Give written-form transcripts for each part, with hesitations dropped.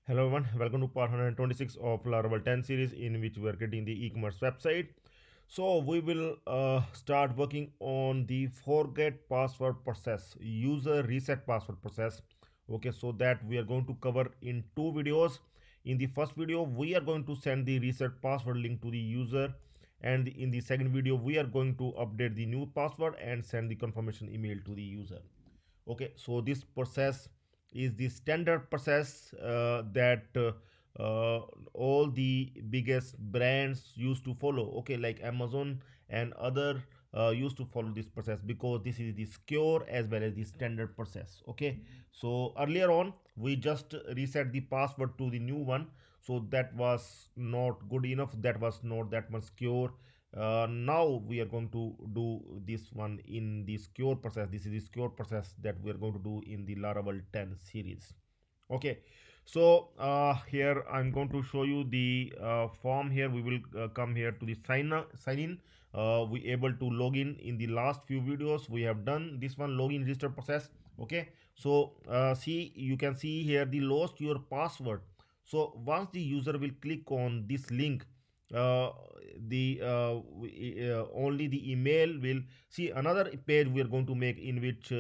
Hello everyone, welcome to part 126 of Laravel 10 series in which we are creating the e-commerce website. So we will start working on the forget password process, user reset password process. Okay, so that we are going to cover in two videos. In the first video, we are going to send the reset password link to the user, and in the second video, we are going to update the new password and send the confirmation email to the user. Okay, so this process is the standard process that all the biggest brands used to follow. Okay, like Amazon and other used to follow this process because this is the secure as well as the standard process. Okay, so earlier on we just reset the password to the new one, so that was not good enough, that was not that much secure. Now we are going to do this one in the secure process. This is the secure process that we are going to do in the Laravel 10 series. Okay, so here I'm going to show you the form. Here we will come here to the sign in. We able to log in the last few videos. We have done this one login register process. Okay, so see, you can see here the lost your password. So once the user will click on this link, uh, the only the email will see another page we are going to make in which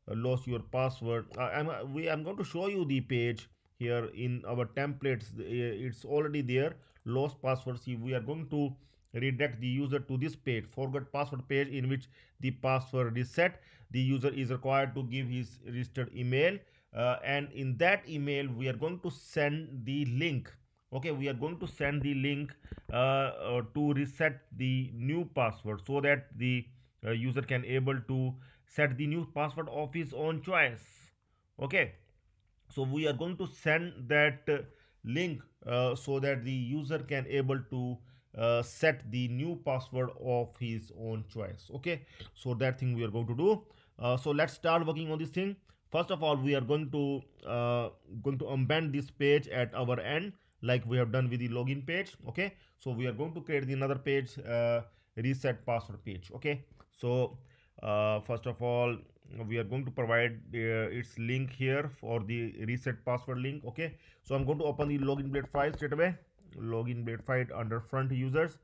lost your password. I'm going to show you the page here in our templates. It's already there, lost password. See, we are going to redirect the user to this page, forgot password page, in which the password is set. The user is required to give his registered email, and in that email we are going to send the link. Okay, we are going to send the link to reset the new password, so that the user can able to set the new password of his own choice. Okay, so we are going to send that link so that the user can able to set the new password of his own choice. Okay, so that thing we are going to do. So let's start working on this thing. First of all, we are going to embed this page at our end, like we have done with the login page. Okay, so we are going to create another page, reset password page. Okay, so first of all, we are going to provide its link here for the reset password link. Okay, so I'm going to open the login blade file straight away. Login blade file under front users,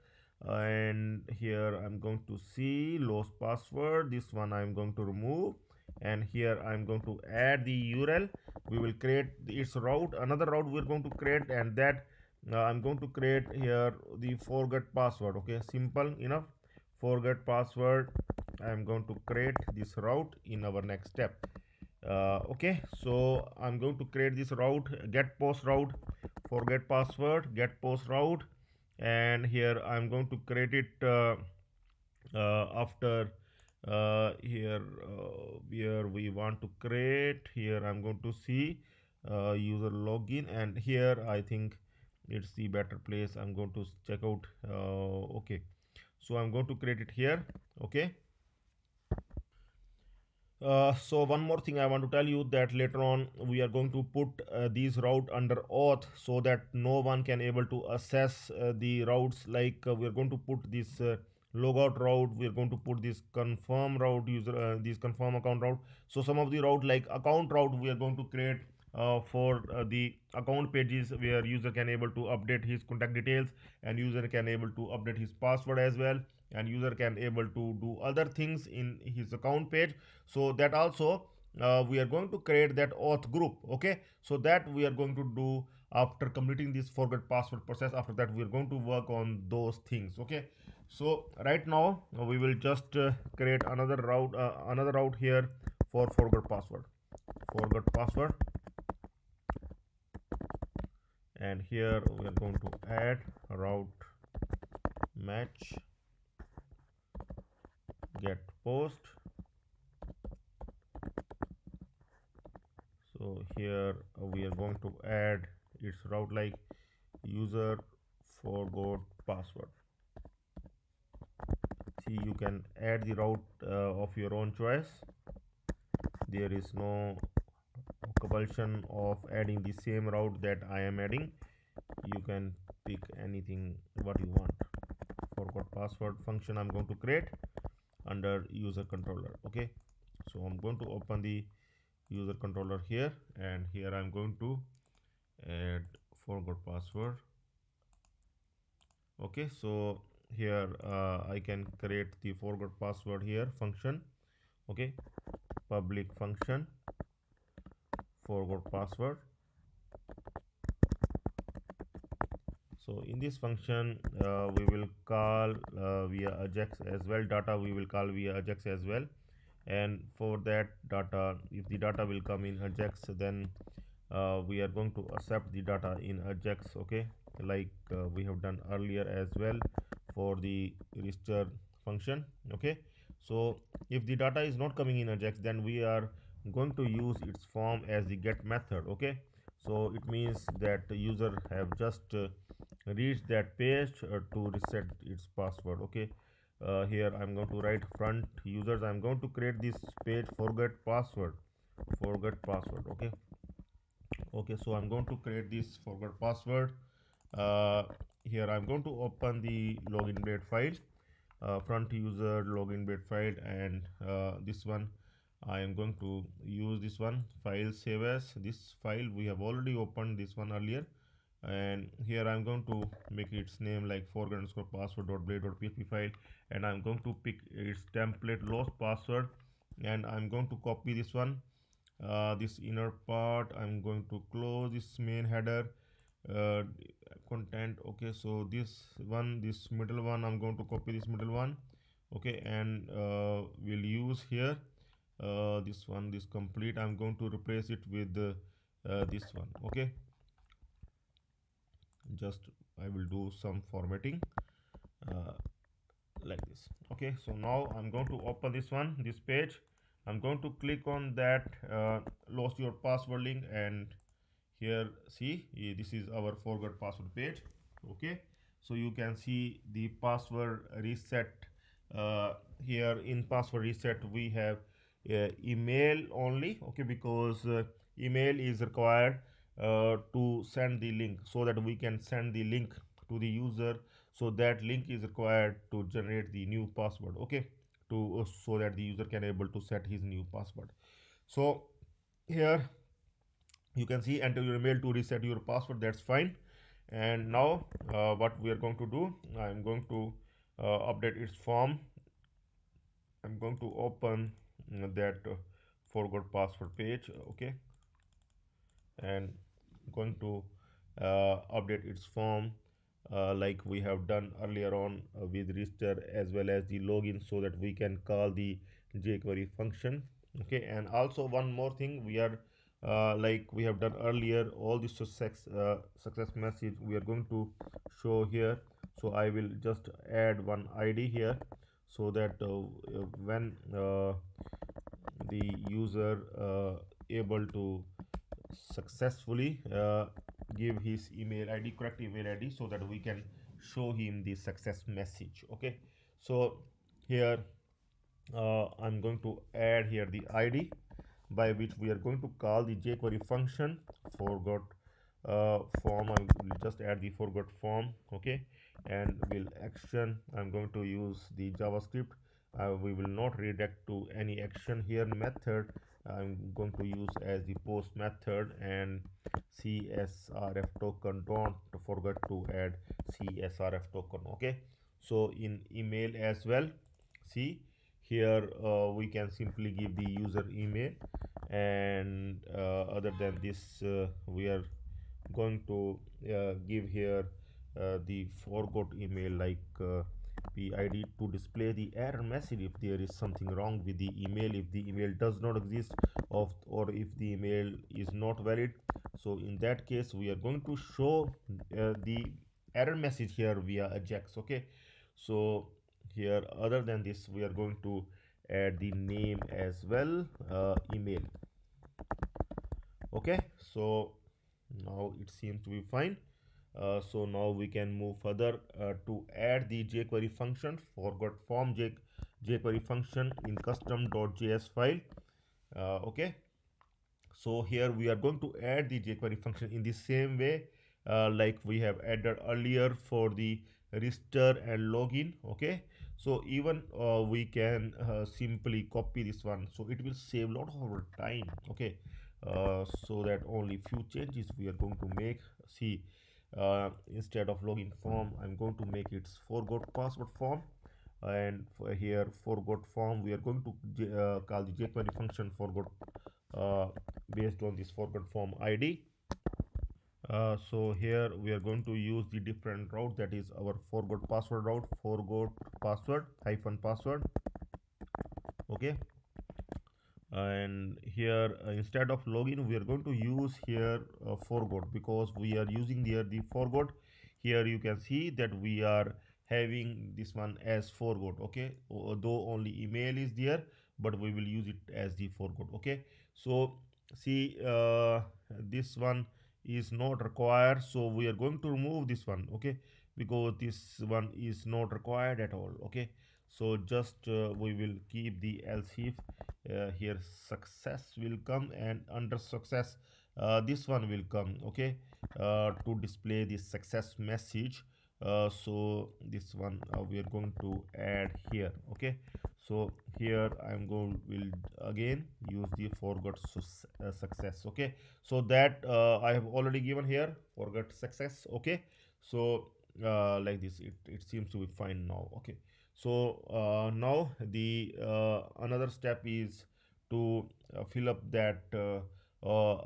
and here I'm going to see lost password. This one I'm going to remove, and here I'm going to add the URL. We will create its route, another route we're going to create, and that I'm going to create here the forget password. Okay, simple enough, forget password. I'm going to create this route in our next step. Okay, so I'm going to create this route, get post route, forget password, get post route, and here I'm going to create it after here where we want to create. Here I'm going to see user login, and here I think it's the better place. I'm going to check out. Okay, so I'm going to create it here. Okay, so one more thing I want to tell you, that later on we are going to put these route under auth, so that no one can able to assess the routes. Like we are going to put this logout route, we are going to put this confirm route, user this confirm account route. So some of the route like account route we are going to create for the account pages, where user can able to update his contact details, and user can able to update his password as well, and user can able to do other things in his account page. So that also we are going to create that auth group. Okay, so that we are going to do after completing this forget password process. After that we are going to work on those things. Okay, so right now we will just create another route here for forget password, and here we are going to add route match get post. So here we are going to add its route like user forgot password. See, you can add the route of your own choice. There is no compulsion of adding the same route that I am adding. You can pick anything what you want. Forgot password function I'm going to create under user controller. Okay, so I'm going to open the user controller here, and here I'm going to add forgot password. Okay, so here I can create the forgot password here function. Okay, public function forgot password. So in this function we will call via ajax as well, data we will call via ajax as well, and for that data, if the data will come in ajax, then we are going to accept the data in ajax. Okay, like we have done earlier as well for the register function. Okay, so if the data is not coming in ajax, then we are going to use its form as the get method. Okay, so it means that the user have just reached that page to reset its password. Okay, here I'm going to write front users, I'm going to create this page forget password. Okay, okay, so I'm going to create this forgot password. uh, Here I'm going to open the login blade file, front user login blade file, and this one I am going to use this one file save as. This file we have already opened this one earlier, and here I'm going to make its name like forget underscore password.blade.php file, and I'm going to pick its template lost password, and I'm going to copy this one, this inner part. I'm going to close this main header, uh, content. Okay, so this middle one, I'm going to copy this middle one. Okay, and we'll use here this complete, I'm going to replace it with this one. Okay, just I will do some formatting uh, like this. Okay, so now I'm going to open this page. I'm going to click on that lost your password link, and here see this is our forgot password page. Okay, so you can see the password reset. Here in password reset we have email only. Okay, because email is required to send the link, so that we can send the link to the user. So that link is required to generate the new password. Okay, to so that the user can able to set his new password. So here you can see enter your email to reset your password. That's fine. And now what we are going to do, I'm going to update its form. I'm going to open that forgot password page. Okay, and going to update its form like we have done earlier on with register as well as the login, so that we can call the jQuery function. Okay, and also one more thing, we are like we have done earlier, all the success message we are going to show here. So I will just add one id here, so that when the user able to successfully give his email id, correct email id, so that we can show him the success message. Okay, so here I'm going to add here the id by which we are going to call the jQuery function forgot form. I will just add the forgot form. Okay, and will action, I'm going to use the javascript. We will not redirect to any action here. Method I'm going to use as the post method, and csrf token, don't forget to add csrf token. Okay, so in email as well, see here we can simply give the user email, and other than this we are going to give here the forgot email like PID to display the error message if there is something wrong with the email, if the email does not exist or if the email is not valid. So in that case we are going to show the error message here via ajax. Okay, so here other than this we are going to add the name as well, email. Okay, so now it seems to be fine. So now we can move further to add the jQuery function forgot form jQuery function in custom.js file. Okay, so here we are going to add the jQuery function in the same way like we have added earlier for the register and login. Okay, so even we can simply copy this one, so it will save a lot of our time. Okay, so that only few changes we are going to make. See, instead of login form, I'm going to make its forgot password form, and for here forgot form we are going to call the jQuery function forgot based on this forgot form id. So here we are going to use the different route, that is our forgot password route, forgot password hyphen password. Okay, and here instead of login we are going to use here forgot, because we are using here the forgot. Here you can see that we are having this one as forgot. Okay, though only email is there, but we will use it as the forgot. Okay, so see, this one is not required, so we are going to remove this one. Okay, because this one is not required at all. Okay, so just we will keep the else if here success will come, and under success this one will come. Okay, to display the success message. So this one we are going to add here. Okay, so here I'm going will again use the forgot success. Okay, so that I have already given here forgot success. Okay, so like this it seems to be fine now. Okay, so now the another step is to fill up that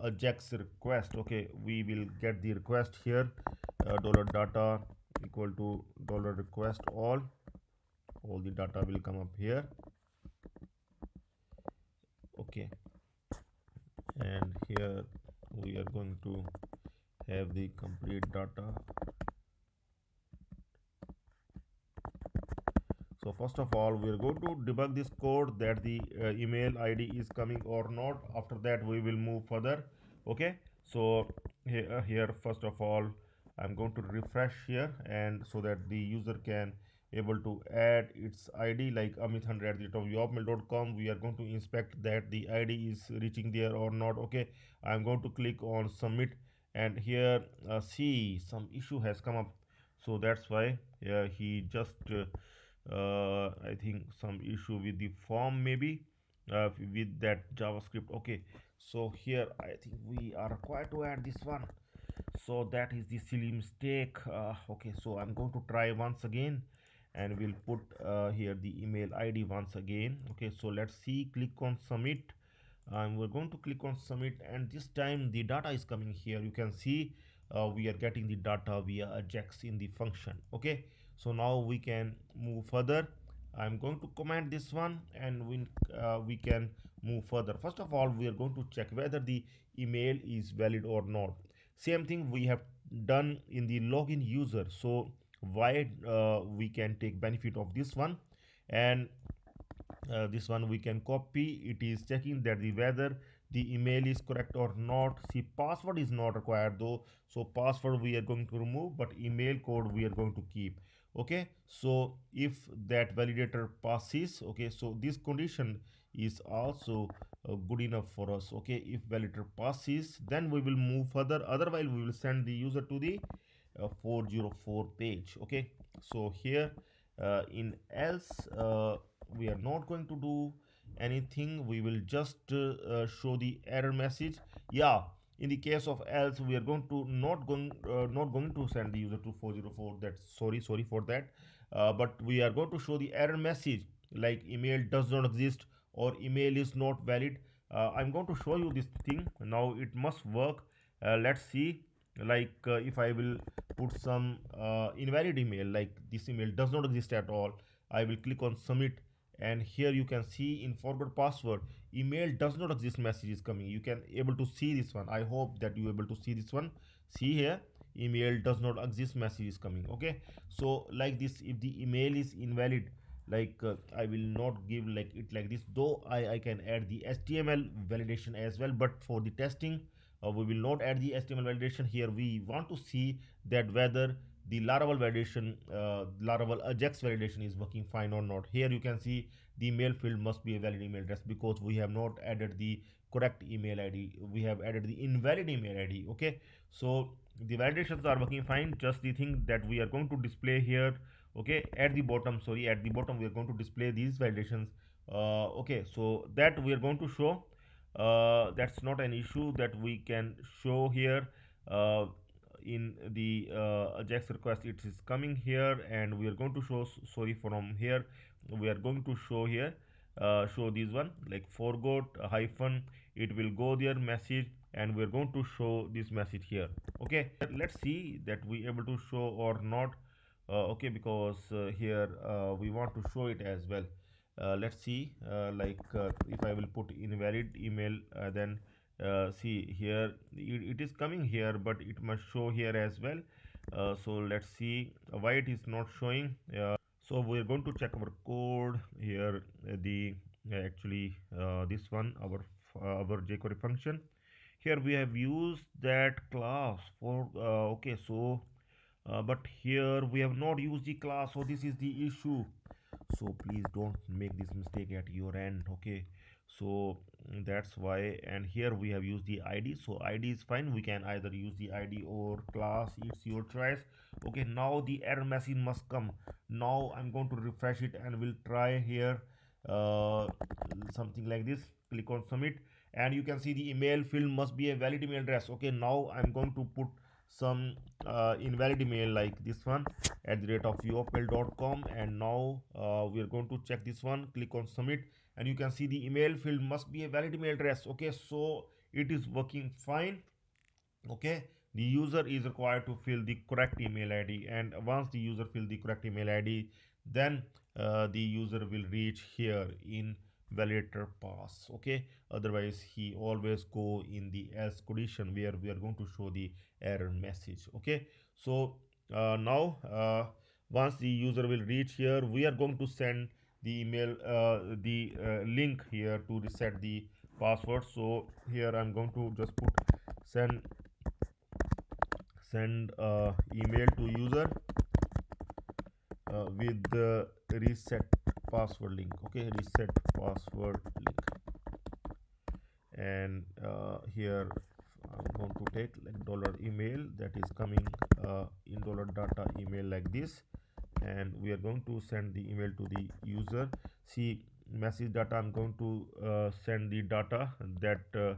ajax request. Okay, we will get the request here, dollar data equal to dollar request all the data will come up here. Okay, and here we are going to have the complete data. So first of all we are going to debug this code, that the email id is coming or not. After that we will move further. Okay, so here first of all I'm going to refresh here, and so that the user can able to add its id like amit100@yahoo.com. We are going to inspect that the id is reaching there or not. Okay, I'm going to click on submit, and here see some issue has come up, so that's why he just I think some issue with the form, maybe with that JavaScript. Okay, so here I think we are required to add this one, so that is the silly mistake. Okay, so I'm going to try once again, and we'll put here the email id once again. Okay, so let's see, click on submit, and we're going to click on submit, and this time the data is coming here. You can see we are getting the data via ajax in the function. Okay, so now we can move further. I'm going to comment this one, and we can move further. First of all we are going to check whether the email is valid or not. Same thing we have done in the login user, so why we can take benefit of this one. And this one we can copy. It is checking that the whether the email is correct or not. See, password is not required though, so password we are going to remove, but email code we are going to keep. Okay, so if that validator passes, okay, so this condition is also good enough for us. Okay, if validator passes, then we will move further, otherwise we will send the user to the 404 page. Okay, so here in else we are not going to do anything. We will just show the error message. Yeah, in the case of else we are going to not going to send the user to 404. That's sorry for that. But we are going to show the error message like email does not exist or email is not valid. I'm going to show you this thing now. It must work. Let's see, like if I will put some invalid email, like this email does not exist at all, I will click on submit, and here you can see in forgot password email does not exist message is coming. You can able to see this one. I hope that you able to see this one. See here, email does not exist message is coming. Okay, so like this, if the email is invalid, like I will not give like it like this, though I can add the html validation as well, but for the testing we will not add the html validation. Here we want to see that whether the Laravel validation, Laravel Ajax validation is working fine or not. Here you can see the email field must be a valid email address, because we have not added the correct email ID. We have added the invalid email ID. Okay, so the validations are working fine. Just the thing that we are going to display here. Okay, at the bottom, sorry, at the bottom we are going to display these validations. Okay, so that we are going to show. that's not an issue that we can show here. uh, in the ajax request it is coming here, and we are going to show, sorry, from here we are going to show here, show this one like forgot hyphen, it will go there message, and we are going to show this message here. Okay, let's see that we able to show or not. Okay, because here we want to show it as well. Let's see, if I will put invalid email, then see here it is coming here, but it must show here as well. So let's see why it is not showing. So we're going to check our code here, the actually this one, our jQuery function. Here we have used that class for okay, so but here we have not used the class, so this is the issue. So please don't make this mistake at your end. Okay, so that's why. And here we have used the id, so id is fine, we can either use the id or class, it's your choice. Okay, now the error message must come. Now I'm going to refresh it and we'll try here uh, something like this. Click on submit, and you can see the email field must be a valid email address. Okay, now I'm going to put some invalid email like this one, at the rate of uofmail.com, and now we are going to check this one. Click on submit, and you can see the email field must be a valid email address. Okay, so it is working fine. Okay, the user is required to fill the correct email id, and once the user fill the correct email id, then the user will reach here in validator pass. Okay, otherwise he always go in the else condition where we are going to show the error message. Okay, so now once the user will reach here, we are going to send the email, the link here to reset the password. So here I'm going to just put send email to user with the reset password link. Okay, reset password link, and here I'm going to take like dollar email that is coming in dollar data email like this, and we are going to send the email to the user. See, message data, I'm going to send the data that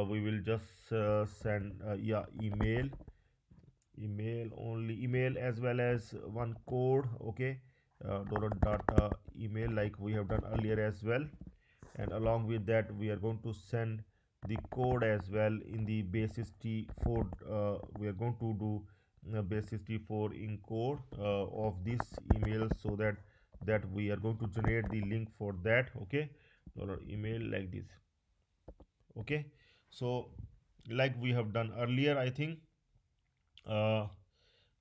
we will just send yeah, email only, email as well as one code. Okay, dollar data email like we have done earlier as well, and along with that we are going to send the code as well in the basis t4. We are going to do basis t4 in code of this email, so that we are going to generate the link for that. Okay, dollar email like this. Okay, so like we have done earlier, I think uh,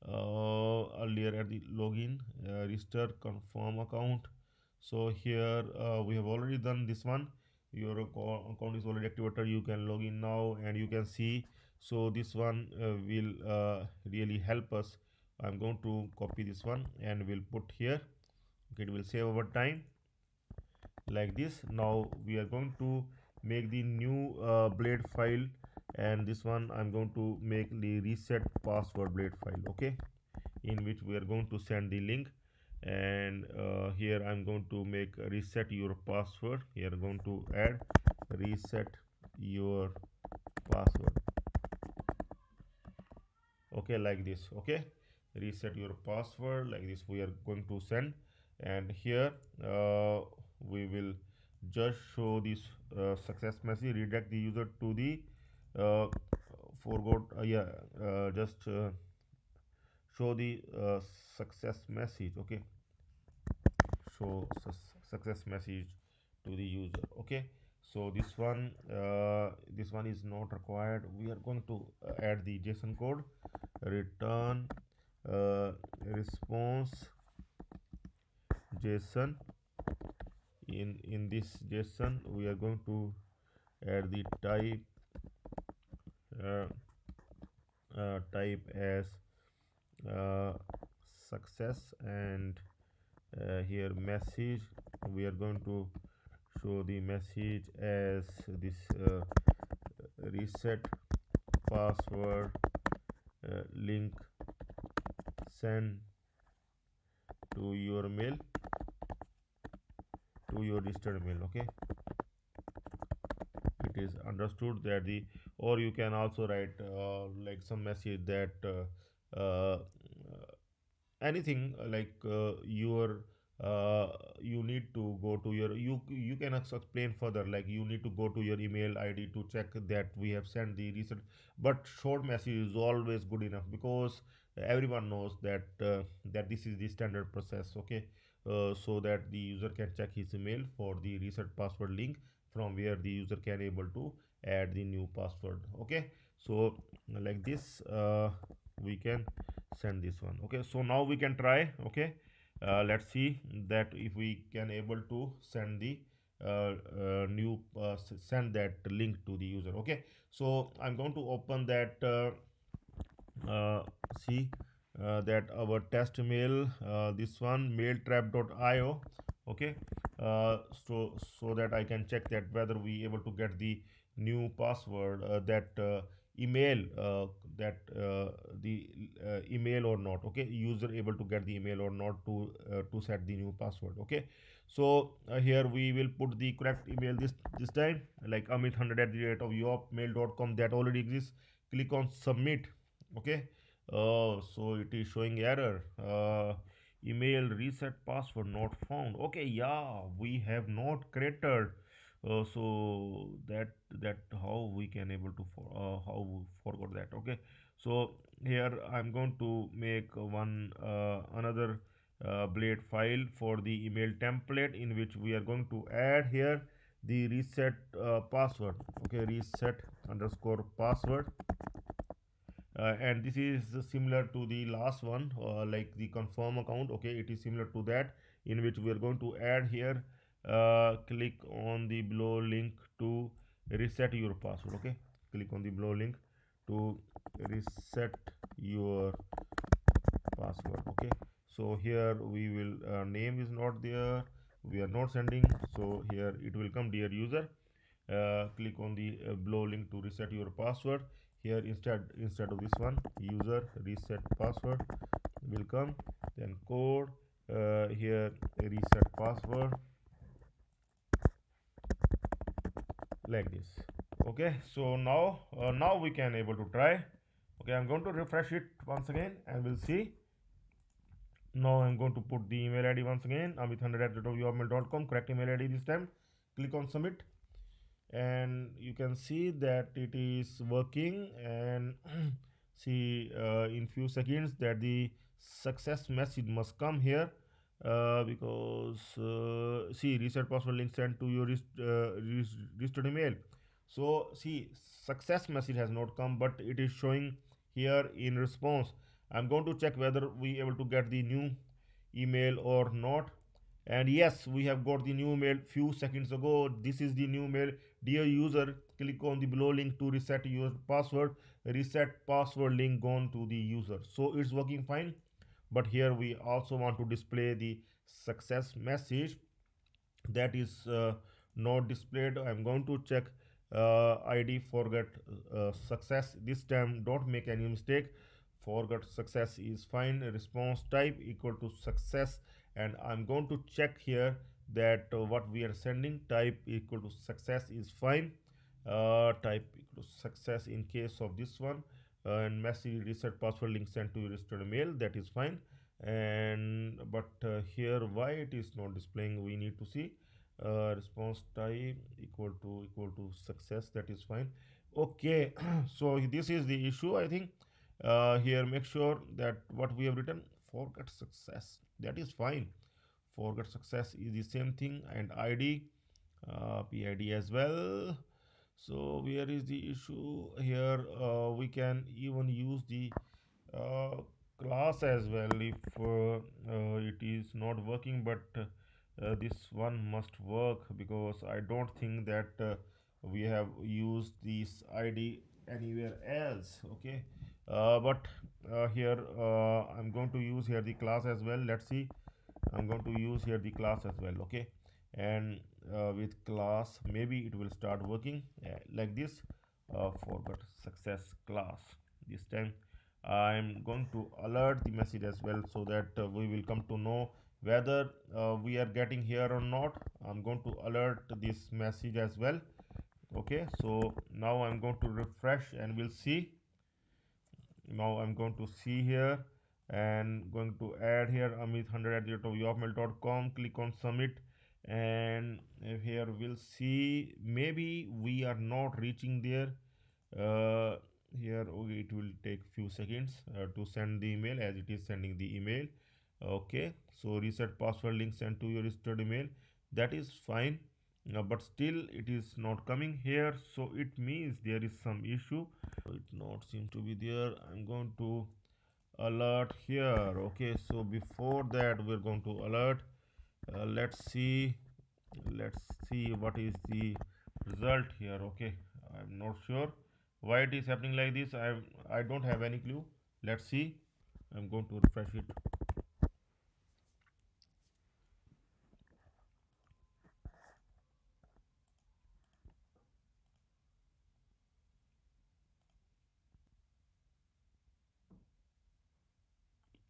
earlier at the login, register confirm account. So here we have already done this one. Your account is already activated, you can log in now and you can see. So this one will really help us. I'm going to copy this one and we'll put here. Okay, it will save our time like this. Now we are going to make the new blade file, and this one I'm going to make the reset password blade file. Okay, in which we are going to send the link, and here I'm going to make reset your password. Here I'm going to add reset your password. Okay, like this. Okay, reset your password like this we are going to send, and here we will just show this success message, redirect the user to the uh, forgot yeah just show the success message. Okay, show success message to the user. Okay, so this one is not required. We are going to add the json code, return response json. In this json we are going to add the uh, type as uh, success, and here message we are going to show the message as this reset password link send to your mail, to your registered mail. Okay, it is understood that the, or you can also write like some message that anything like your you need to go to your, you can also explain further, like you need to go to your email id to check that we have sent the recent, but short message is always good enough because everyone knows that that this is the standard process. Okay, so that the user can check his email for the reset password link from where the user can able to add the new password. Okay, so like this we can send this one. Okay, so now we can try. Okay, let's see that if we can able to send the new send that link to the user. Okay, so I'm going to open that see that our test mail, this one mailtrap.io. Okay, so that I can check that whether we able to get the new password, that email, that the email or not. Okay, user able to get the email or not to set the new password. Okay, so here we will put the correct email this time, like amit100 at the rate of yopmail.com, that already exists. Click on submit. Okay, so it is showing error, email reset password not found. Okay, yeah, we have not created, so that how we can able to how we forgot that. Okay, so here I'm going to make one another blade file for the email template, in which we are going to add here the reset password. Okay, reset underscore password, and this is similar to the last one, like the confirm account. Okay, it is similar to that, in which we are going to add here, click on the below link to reset your password. Okay, click on the below link to reset your password. Okay, so here we will name is not there, we are not sending, so here it will come dear user. Click on the below link to reset your password. Here instead of this one, user reset password will come, then code, here reset password, like this. Okay, so now we can able to try. Okay, I'm going to refresh it once again and we'll see. Now I'm going to put the email id once again, amit100@yahoo.com, correct email id this time. Click on submit, and you can see that it is working, and see in few seconds that the success message must come here, because see reset password link sent to your registered email. So see, success message has not come, but it is showing here in response. I'm going to check whether we able to get the new email or not, and yes, we have got the new mail few seconds ago. This is the new mail. Dear user, click on the below link to reset your password. Reset password link gone to the user. So it's working fine. But here we also want to display the success message, that is not displayed. I'm going to check id forget success this time. Don't make any mistake. Forgot success is fine. Response type equal to success, and I'm going to check here that what we are sending, type equal to success is fine. Type equal to success in case of this one, and message reset password link sent to registered mail, that is fine. And but here why it is not displaying, we need to see. Response type equal to success, that is fine. Okay, so this is the issue, I think. Here make sure that what we have written, forget success, that is fine. Forget success is the same thing, and id, pid as well. So where is the issue here? We can even use the uh, class as well if it is not working, but this one must work, because I don't think that we have used this id anywhere else. Okay, but here I'm going to use here the class as well. Let's see, I'm going to use here the class as well. Okay, and with class maybe it will start working like this. Forgot success class, this time I'm going to alert the message as well, so that we will come to know whether we are getting here or not. I'm going to alert this message as well. Okay, so now I'm going to refresh and we'll see. Now I'm going to see here and going to add here amit100@yahoo.com. Click on submit, and here we'll see maybe we are not reaching there. uh, Here, okay, it will take few seconds to send the email, as it is sending the email. Okay, so reset password link sent to your registered email, that is fine. But still it is not coming here, so it means there is some issue. It not seem to be there. I'm going to alert here. Okay, so before that we're going to alert. Let's see what is the result here. Okay, I'm not sure why it is happening like this. I don't have any clue. Let's see. I'm going to refresh it.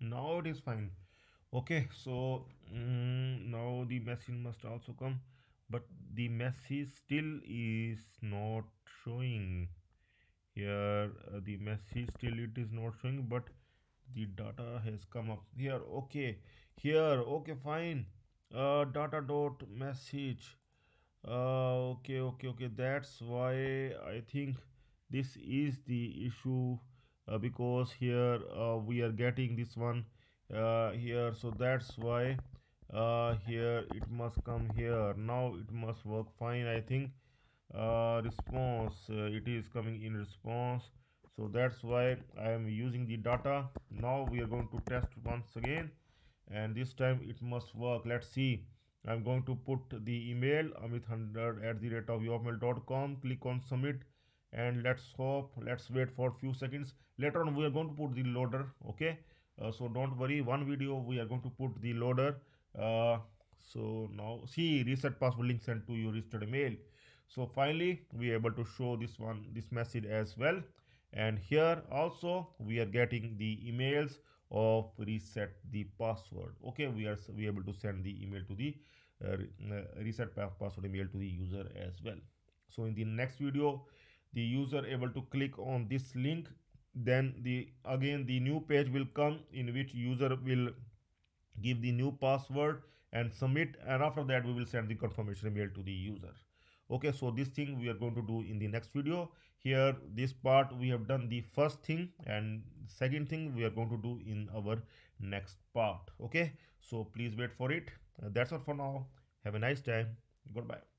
Now it is fine. Okay, so now the message must also come, but the message still is not showing here. The message still it is not showing, but the data has come up here. Okay, here, okay, fine. Data dot message. Okay. That's why I think this is the issue, because here we are getting this one here, so that's why here it must come here. Now it must work fine, I think. Response, it is coming in response, so that's why I am using the data. Now we are going to test once again, and this time it must work. Let's see. I'm going to put the email amit100 at the rate of yahoo.com. Click on submit, and let's wait for a few seconds. Later on we are going to put the loader. Okay, so don't worry, one video we are going to put the loader. uh, so now see, reset password link sent to your registered email. So finally we are able to show this message as well, and here also we are getting the emails of reset the password. Okay, we able to send the email to the password email to the user as well. So in the next video, the user able to click on this link, then the new page will come in which user will give the new password and submit, and after that we will send the confirmation email to the user. Okay, so this thing we are going to do in the next video. Here, this part we have done the first thing, and second thing we are going to do in our next part. Okay, so please wait for it. That's all for now. Have a nice time. Goodbye.